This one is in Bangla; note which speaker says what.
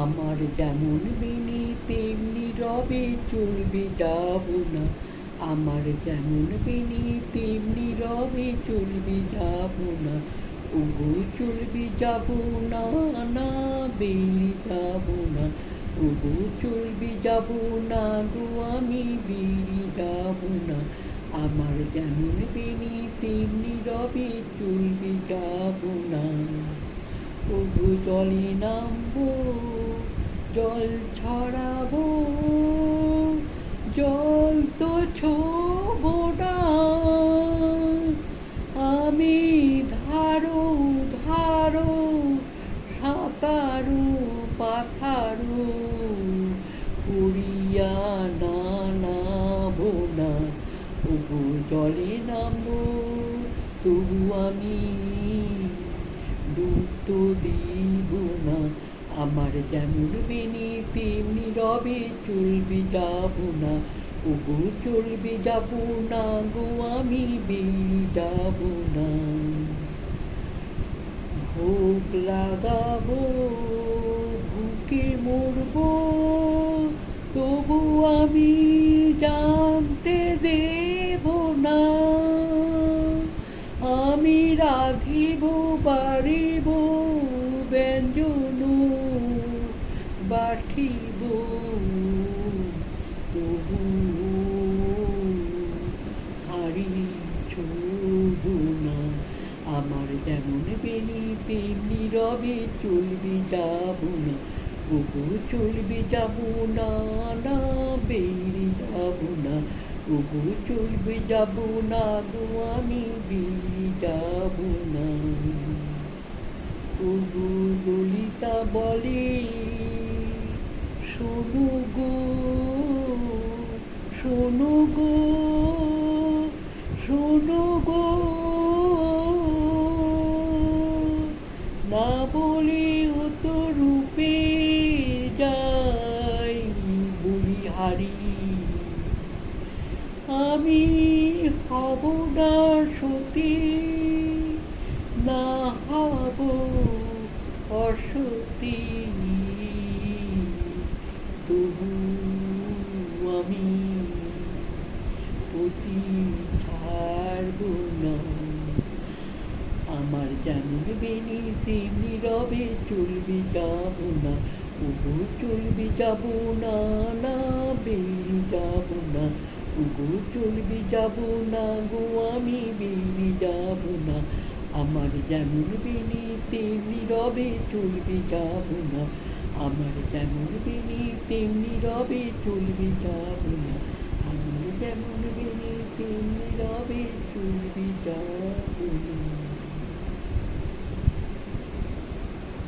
Speaker 1: আমার যেমন বেনি তেমনি রবে চলবে যাব না। আমার যেমন বেনি তেমনি রবে চলবে যাব না। ওগো চলবে যাব না, না বেরিয়ে যাব না। ওগো চলবে যাব না গো, আমি বেরিয়ে যাব না। আমার যেমন বেনি তেমনি রবে চলবে যাব না। ওগো জলে নামবো, জল ছড়াবো, জল তো ছোবো না। আমি ধারো ধারো সাঁতারু পাথারু করিয়া না নাবো না। ওগো জলে নামবো, তবু আমি ডুব তো দিব না। আমার যেমন বেনি তেমনি রবে চলবে যাব না। ওগো চলবে যাব না গো, আমি বেরিয়ে যাব না। ভোগ লাগাবো, ভুকে মরবো, তবু আমি জানতে দেব না। আমি রাধিব বাড়িব ব্যঞ্জন বাটিব, তবু হারি ছোড়ব না। আমার যেমন বেনি তেমনি রবে চলবে যাব না। ওগো চলবে যাব না, না বেরিয়ে যাব না। ওগো চলবে যাব না গো, আমি বেরিয়ে যাব না। ওগো ললিতা বলে শোনো গো, শোনো গো, শোনো গো, না বলে ও তো রূপে যাই বলিহারি। আমি হব না সতী, না হব অসতী, তবু আমি পতি ছাড়ব না। আমার যেমন বেনি তেমনি রবে চলবে যাব না। ওগো চলবে যাব না, না বেরিয়ে যাব না। ওগো চলবে যাব না গো, আমি বেরিয়ে যাব না। আমার যেমন বেনি তেমনি রবে চলবে যাব না। আমার যেমন বেনি তেমনি রবে চলবে যাব না। আমার যেমন বেনি তেমনি রবে চলবে যাব না।